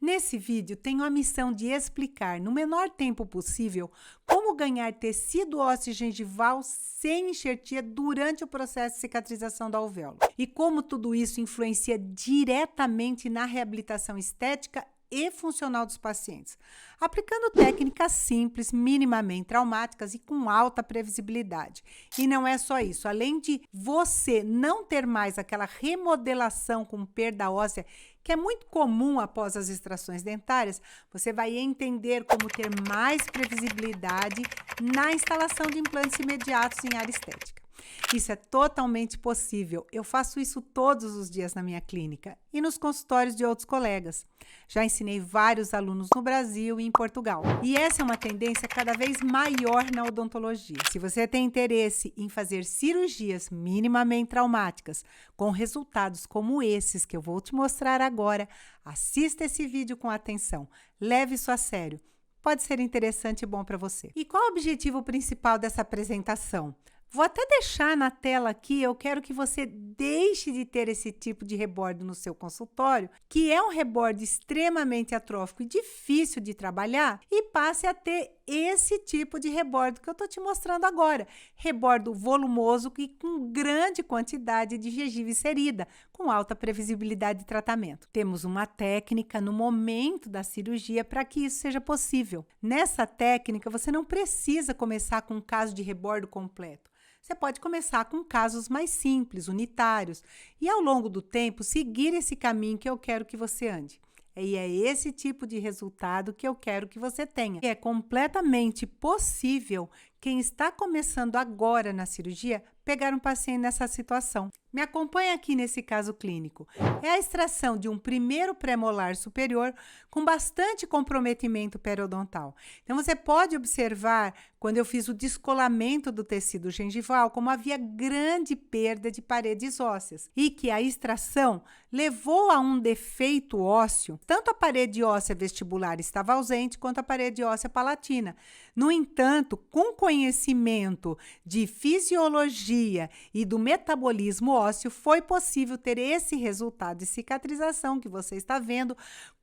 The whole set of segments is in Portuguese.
Nesse vídeo, tenho a missão de explicar, no menor tempo possível, como ganhar tecido ósseo gengival sem enxertia durante o processo de cicatrização da alvéola. E como tudo isso influencia diretamente na reabilitação estética e funcional dos pacientes, aplicando técnicas simples, minimamente traumáticas e com alta previsibilidade. E não é só isso, além de você não ter mais aquela remodelação com perda óssea, que é muito comum após as extrações dentárias, você vai entender como ter mais previsibilidade na instalação de implantes imediatos em área estética. Isso é totalmente possível. Eu faço isso todos os dias na minha clínica e nos consultórios de outros colegas. Já ensinei vários alunos no Brasil e em Portugal. E essa é uma tendência cada vez maior na odontologia. Se você tem interesse em fazer cirurgias minimamente traumáticas com resultados como esses que eu vou te mostrar agora, assista esse vídeo com atenção. Leve isso a sério. Pode ser interessante e bom para você. E qual o objetivo principal dessa apresentação? Vou até deixar na tela aqui, eu quero que você deixe de ter esse tipo de rebordo no seu consultório, que é um rebordo extremamente atrófico e difícil de trabalhar, e passe a ter esse tipo de rebordo que eu estou te mostrando agora. Rebordo volumoso e com grande quantidade de gengiva inserida, com alta previsibilidade de tratamento. Temos uma técnica no momento da cirurgia para que isso seja possível. Nessa técnica, você não precisa começar com um caso de rebordo completo. Você pode começar com casos mais simples, unitários, e ao longo do tempo seguir esse caminho que eu quero que você ande. E é esse tipo de resultado que eu quero que você tenha. É completamente possível quem está começando agora na cirurgia pegar um paciente nessa situação. Me acompanha aqui nesse caso clínico. É a extração de um primeiro premolar superior com bastante comprometimento periodontal. Então, você pode observar, quando eu fiz o descolamento do tecido gengival, como havia grande perda de paredes ósseas e que a extração levou a um defeito ósseo. Tanto a parede óssea vestibular estava ausente, quanto a parede óssea palatina. No entanto, com conhecimento de fisiologia e do metabolismo ósseo, foi possível ter esse resultado de cicatrização que você está vendo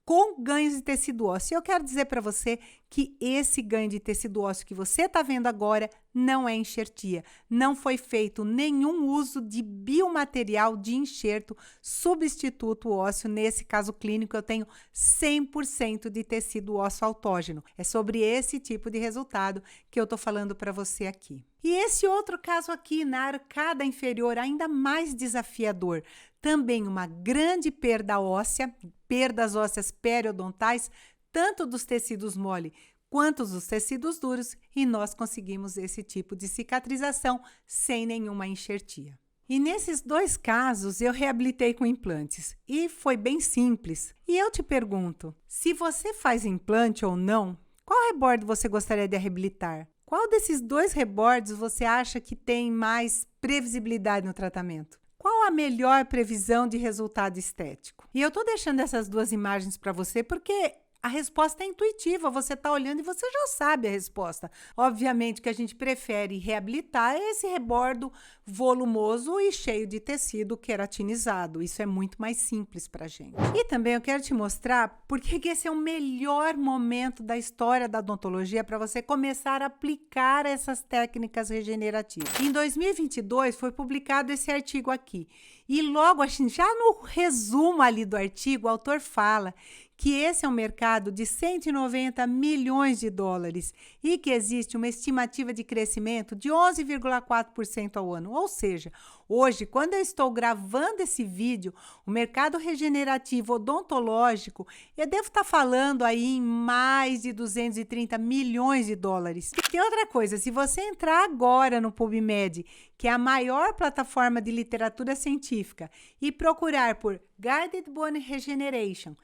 com ganhos de tecido ósseo. Eu quero dizer para você que esse ganho de tecido ósseo que você está vendo agora não é enxertia. Não foi feito nenhum uso de biomaterial de enxerto substituto ósseo. Nesse caso clínico, eu tenho 100% de tecido ósseo autógeno. É sobre esse tipo de resultado que eu estou falando para você aqui. E esse outro caso aqui, na arcada inferior, ainda mais desafiador. Também uma grande perda óssea, perdas ósseas periodontais, tanto dos tecidos mole quanto dos tecidos duros, e nós conseguimos esse tipo de cicatrização sem nenhuma enxertia. E nesses dois casos, eu reabilitei com implantes, e foi bem simples. E eu te pergunto, se você faz implante ou não, qual rebordo você gostaria de reabilitar? Qual desses dois rebordos você acha que tem mais previsibilidade no tratamento? Qual a melhor previsão de resultado estético? E eu estou deixando essas duas imagens para você porque a resposta é intuitiva, você está olhando e você já sabe a resposta. Obviamente que a gente prefere reabilitar esse rebordo volumoso e cheio de tecido queratinizado. Isso é muito mais simples para a gente. E também eu quero te mostrar porque que esse é o melhor momento da história da odontologia para você começar a aplicar essas técnicas regenerativas. Em 2022 foi publicado esse artigo aqui. E logo, já no resumo ali do artigo, o autor fala que esse é um mercado de 190 milhões de dólares e que existe uma estimativa de crescimento de 11,4% ao ano. Ou seja, hoje, quando eu estou gravando esse vídeo, o mercado regenerativo odontológico, eu devo estar falando aí em mais de 230 milhões de dólares. E outra coisa, se você entrar agora no PubMed, que é a maior plataforma de literatura científica, e procurar por Guided Bone Regeneration,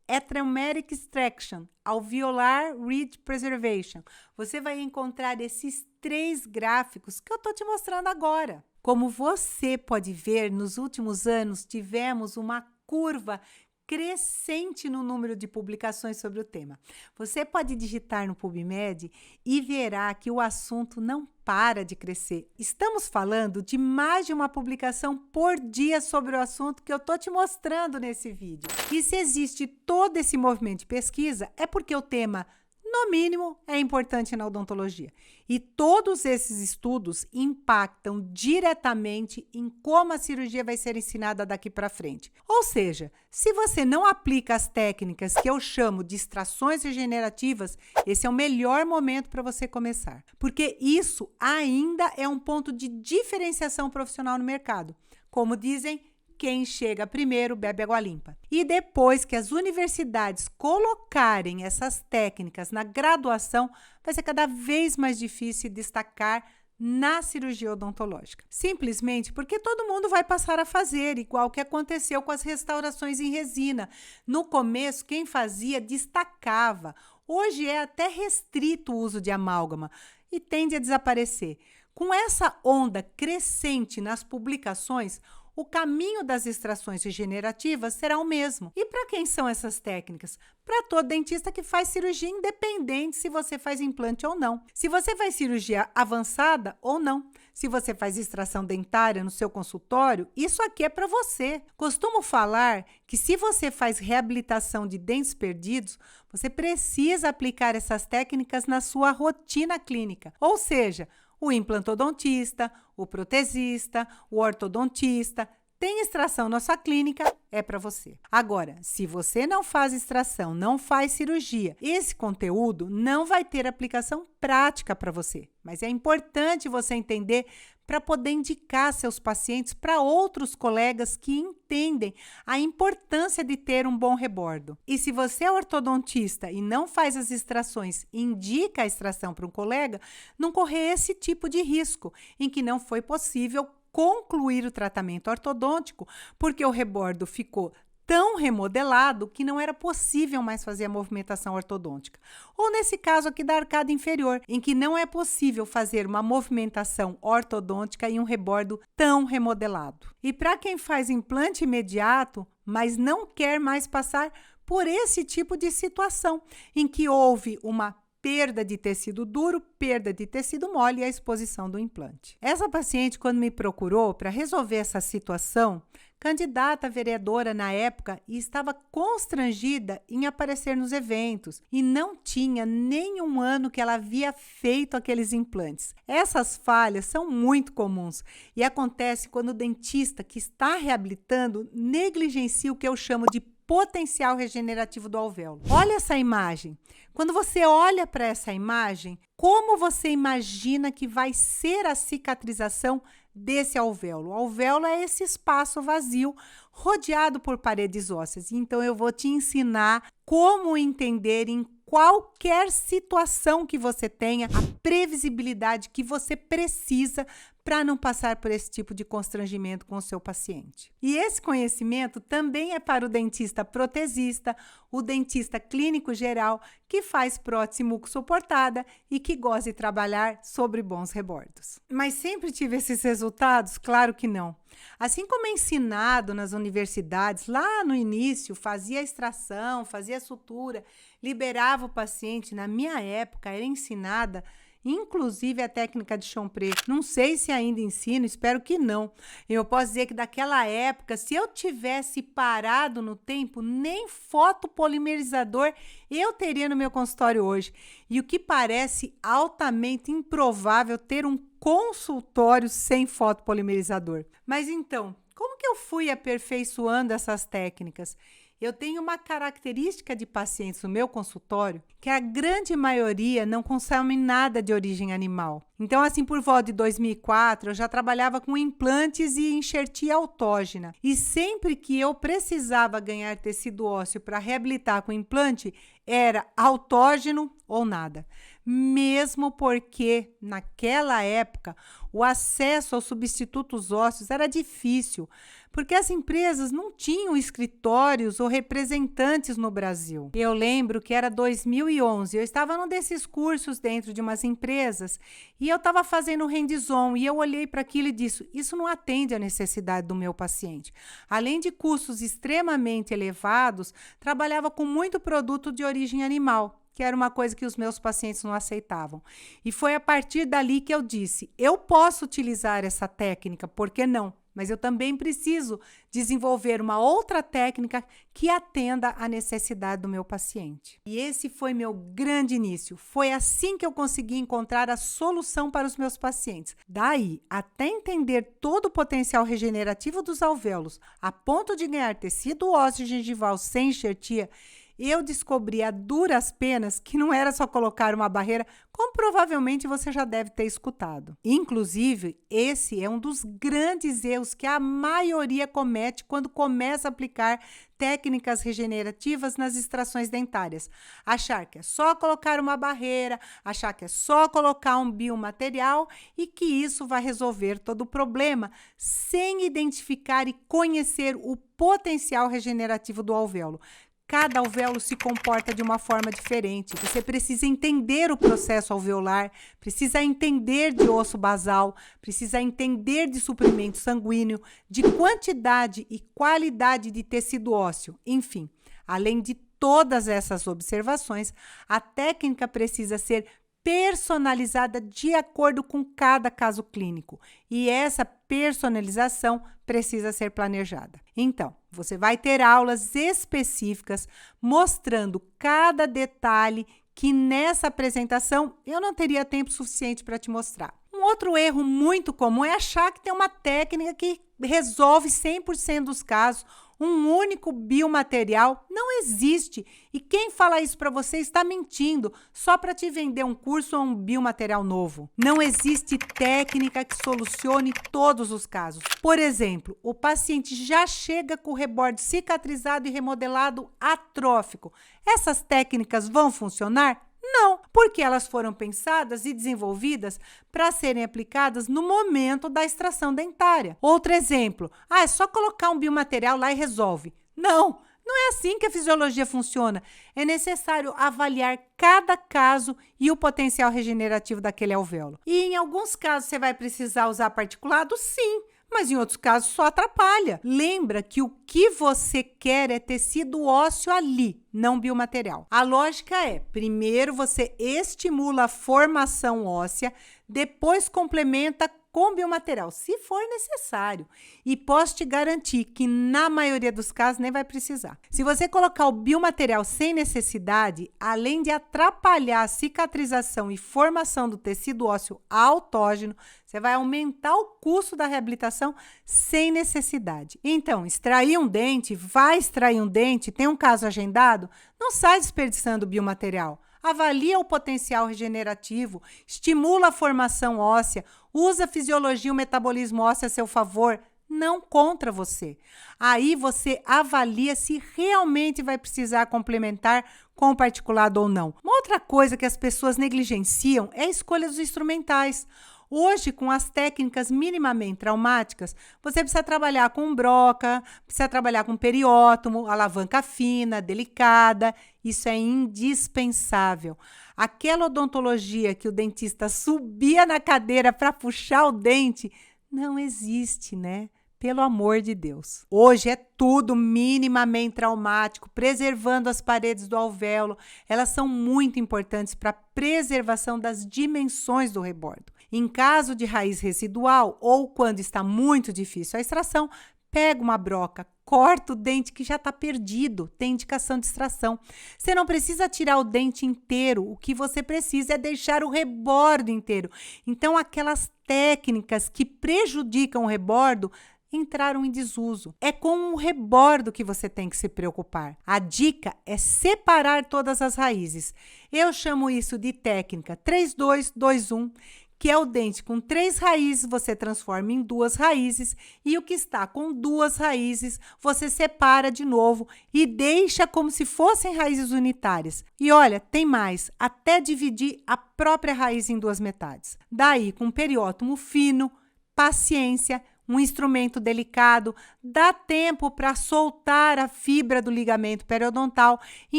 Atraumatic Extraction, Alveolar Ridge Preservation, você vai encontrar esses três gráficos que eu estou te mostrando agora. Como você pode ver, nos últimos anos tivemos uma curva crescente no número de publicações sobre o tema. Você pode digitar no PubMed e verá que o assunto não para de crescer. Estamos falando de mais de uma publicação por dia sobre o assunto que eu estou te mostrando nesse vídeo. E se existe todo esse movimento de pesquisa, é porque o tema, no mínimo, é importante na odontologia. E todos esses estudos impactam diretamente em como a cirurgia vai ser ensinada daqui para frente. Ou seja, se você não aplica as técnicas que eu chamo de extrações regenerativas, esse é o melhor momento para você começar. Porque isso ainda é um ponto de diferenciação profissional no mercado. Como dizem, quem chega primeiro bebe água limpa. E depois que as universidades colocarem essas técnicas na graduação, vai ser cada vez mais difícil destacar na cirurgia odontológica. Simplesmente porque todo mundo vai passar a fazer, igual que aconteceu com as restaurações em resina. No começo, quem fazia destacava. Hoje é até restrito o uso de amálgama e tende a desaparecer. Com essa onda crescente nas publicações, o caminho das extrações regenerativas será o mesmo. E para quem são essas técnicas? Para todo dentista que faz cirurgia, independente se você faz implante ou não. Se você faz cirurgia avançada ou não. Se você faz extração dentária no seu consultório, isso aqui é para você. Costumo falar que se você faz reabilitação de dentes perdidos, você precisa aplicar essas técnicas na sua rotina clínica. Ou seja, o implantodontista, o protesista, o ortodontista tem extração na sua clínica, é para você. Agora, se você não faz extração, não faz cirurgia, esse conteúdo não vai ter aplicação prática para você. Mas é importante você entender para poder indicar seus pacientes para outros colegas que entendem a importância de ter um bom rebordo. E se você é ortodontista e não faz as extrações, indica a extração para um colega, não correr esse tipo de risco, em que não foi possível concluir o tratamento ortodôntico porque o rebordo ficou tão remodelado que não era possível mais fazer a movimentação ortodôntica. Ou nesse caso aqui da arcada inferior, em que não é possível fazer uma movimentação ortodôntica em um rebordo tão remodelado. E para quem faz implante imediato, mas não quer mais passar por esse tipo de situação, em que houve uma perda de tecido duro, perda de tecido mole e a exposição do implante. Essa paciente, quando me procurou para resolver essa situação, candidata a vereadora na época e estava constrangida em aparecer nos eventos e não tinha nenhum ano que ela havia feito aqueles implantes. Essas falhas são muito comuns e acontece quando o dentista que está reabilitando negligencia o que eu chamo de potencial regenerativo do alvéolo. Olha essa imagem. Quando você olha para essa imagem, como você imagina que vai ser a cicatrização desse alvéolo? O alvéolo é esse espaço vazio rodeado por paredes ósseas. Então, eu vou te ensinar como entender em qualquer situação que você tenha, a previsibilidade que você precisa para não passar por esse tipo de constrangimento com o seu paciente. E esse conhecimento também é para o dentista protesista, o dentista clínico geral, que faz prótese muco-suportada e que gosta de trabalhar sobre bons rebordos. Mas sempre tive esses resultados? Claro que não. Assim como é ensinado nas universidades, lá no início, fazia extração, fazia sutura, liberava o paciente, na minha época era ensinada inclusive a técnica de Chompré. Não sei se ainda ensino, espero que não. Eu posso dizer que daquela época, se eu tivesse parado no tempo, nem fotopolimerizador eu teria no meu consultório hoje. E o que parece altamente improvável ter um consultório sem fotopolimerizador. Mas então, como que eu fui aperfeiçoando essas técnicas? Eu tenho uma característica de pacientes no meu consultório que a grande maioria não consome nada de origem animal. Então, assim, por volta de 2004, eu já trabalhava com implantes e enxertia autógena. E sempre que eu precisava ganhar tecido ósseo para reabilitar com implante, era autógeno ou nada. Mesmo porque, naquela época, o acesso aos substitutos ósseos era difícil, porque as empresas não tinham escritórios ou representantes no Brasil. Eu lembro que era 2011, eu estava num desses cursos dentro de umas empresas e eu estava fazendo hands-on e eu olhei para aquilo e disse, isso não atende à necessidade do meu paciente. Além de custos extremamente elevados, trabalhava com muito produto de origem animal, que era uma coisa que os meus pacientes não aceitavam. E foi a partir dali que eu disse, eu posso utilizar essa técnica, por que não? Mas eu também preciso desenvolver uma outra técnica que atenda à necessidade do meu paciente. E esse foi meu grande início. Foi assim que eu consegui encontrar a solução para os meus pacientes. Daí, até entender todo o potencial regenerativo dos alvéolos, a ponto de ganhar tecido ósseo gengival sem enxertia, eu descobri a duras penas que não era só colocar uma barreira, como provavelmente você já deve ter escutado. Inclusive, esse é um dos grandes erros que a maioria comete quando começa a aplicar técnicas regenerativas nas extrações dentárias. Achar que é só colocar uma barreira, achar que é só colocar um biomaterial e que isso vai resolver todo o problema, sem identificar e conhecer o potencial regenerativo do alvéolo. Cada alvéolo se comporta de uma forma diferente. Você precisa entender o processo alveolar, precisa entender de osso basal, precisa entender de suprimento sanguíneo, de quantidade e qualidade de tecido ósseo. Enfim, além de todas essas observações, a técnica precisa ser personalizada de acordo com cada caso clínico. E essa personalização precisa ser planejada. Então, você vai ter aulas específicas mostrando cada detalhe que nessa apresentação eu não teria tempo suficiente para te mostrar. Um outro erro muito comum é achar que tem uma técnica que resolve 100% dos casos, um único biomaterial. Não existe. E quem fala isso para você está mentindo, só para te vender um curso ou um biomaterial novo. Não existe técnica que solucione todos os casos. Por exemplo, o paciente já chega com o rebordo cicatrizado e remodelado atrófico. Essas técnicas vão funcionar? Não, porque elas foram pensadas e desenvolvidas para serem aplicadas no momento da extração dentária. Outro exemplo, é só colocar um biomaterial lá e resolve. Não, não é assim que a fisiologia funciona. É necessário avaliar cada caso e o potencial regenerativo daquele alvéolo. E em alguns casos você vai precisar usar particulado? Sim. Mas em outros casos só atrapalha. Lembra que o que você quer é tecido ósseo ali, não biomaterial. A lógica é, primeiro você estimula a formação óssea, depois complementa com biomaterial, se for necessário. E posso te garantir que na maioria dos casos nem vai precisar. Se você colocar o biomaterial sem necessidade, além de atrapalhar a cicatrização e formação do tecido ósseo autógeno, você vai aumentar o custo da reabilitação sem necessidade. Então, extrair um dente, vai extrair um dente, tem um caso agendado, não sai desperdiçando biomaterial. Avalia o potencial regenerativo, estimula a formação óssea, usa a fisiologia e o metabolismo ósseo a seu favor, não contra você. Aí você avalia se realmente vai precisar complementar com o particulado ou não. Uma outra coisa que as pessoas negligenciam é a escolha dos instrumentais. Hoje, com as técnicas minimamente traumáticas, você precisa trabalhar com broca, precisa trabalhar com periótomo, alavanca fina, delicada. Isso é indispensável. Aquela odontologia que o dentista subia na cadeira para puxar o dente, não existe, né? Pelo amor de Deus. Hoje é tudo minimamente traumático, preservando as paredes do alvéolo. Elas são muito importantes para a preservação das dimensões do rebordo. Em caso de raiz residual ou quando está muito difícil a extração, pega uma broca, corta o dente que já está perdido, tem indicação de extração. Você não precisa tirar o dente inteiro, o que você precisa é deixar o rebordo inteiro. Então, aquelas técnicas que prejudicam o rebordo entraram em desuso. É com o rebordo que você tem que se preocupar. A dica é separar todas as raízes. Eu chamo isso de técnica 3-2-2-1, que é o dente com 3 raízes, você transforma em 2 raízes, e o que está com 2 raízes, você separa de novo e deixa como se fossem raízes unitárias. E olha, tem mais, até dividir a própria raiz em 2 metades. Daí, com periótomo fino, paciência, um instrumento delicado, dá tempo para soltar a fibra do ligamento periodontal e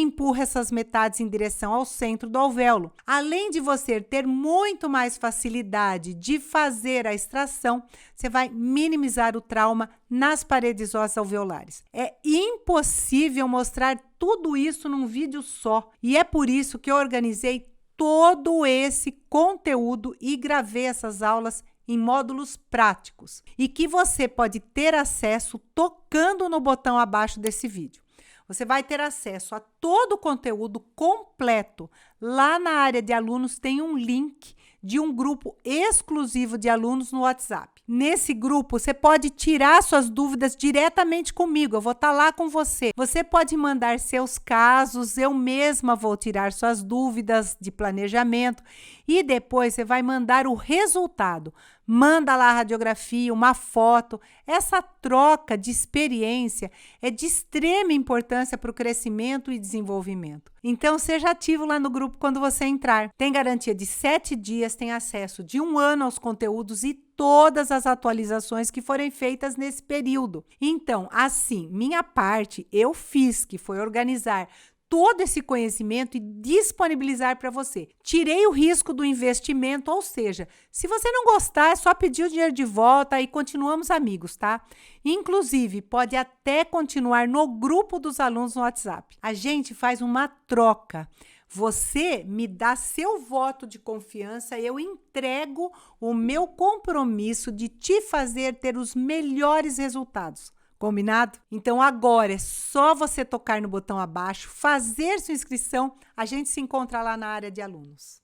empurra essas metades em direção ao centro do alvéolo. Além de você ter muito mais facilidade de fazer a extração, você vai minimizar o trauma nas paredes ósseas alveolares. É impossível mostrar tudo isso num vídeo só, e é por isso que eu organizei todo esse conteúdo e gravei essas aulas em módulos práticos e que você pode ter acesso tocando no botão abaixo desse vídeo. Você vai ter acesso a todo o conteúdo completo. Lá na área de alunos tem um link de um grupo exclusivo de alunos no WhatsApp. Nesse grupo, você pode tirar suas dúvidas diretamente comigo, eu vou estar lá com você. Você pode mandar seus casos, eu mesma vou tirar suas dúvidas de planejamento e depois você vai mandar o resultado. Manda lá a radiografia, uma foto. Essa troca de experiência é de extrema importância para o crescimento e desenvolvimento. Então, seja ativo lá no grupo quando você entrar. Tem garantia de 7 dias, tem acesso de 1 ano aos conteúdos e todas as atualizações que forem feitas nesse período. Então, assim, minha parte eu fiz, que foi organizar todo esse conhecimento e disponibilizar para você. Tirei o risco do investimento, ou seja, se você não gostar, é só pedir o dinheiro de volta e continuamos amigos, tá? Inclusive, pode até continuar no grupo dos alunos no WhatsApp. A gente faz uma troca. Você me dá seu voto de confiança, eu entrego o meu compromisso de te fazer ter os melhores resultados. Combinado? Então agora é só você tocar no botão abaixo, fazer sua inscrição, a gente se encontra lá na área de alunos.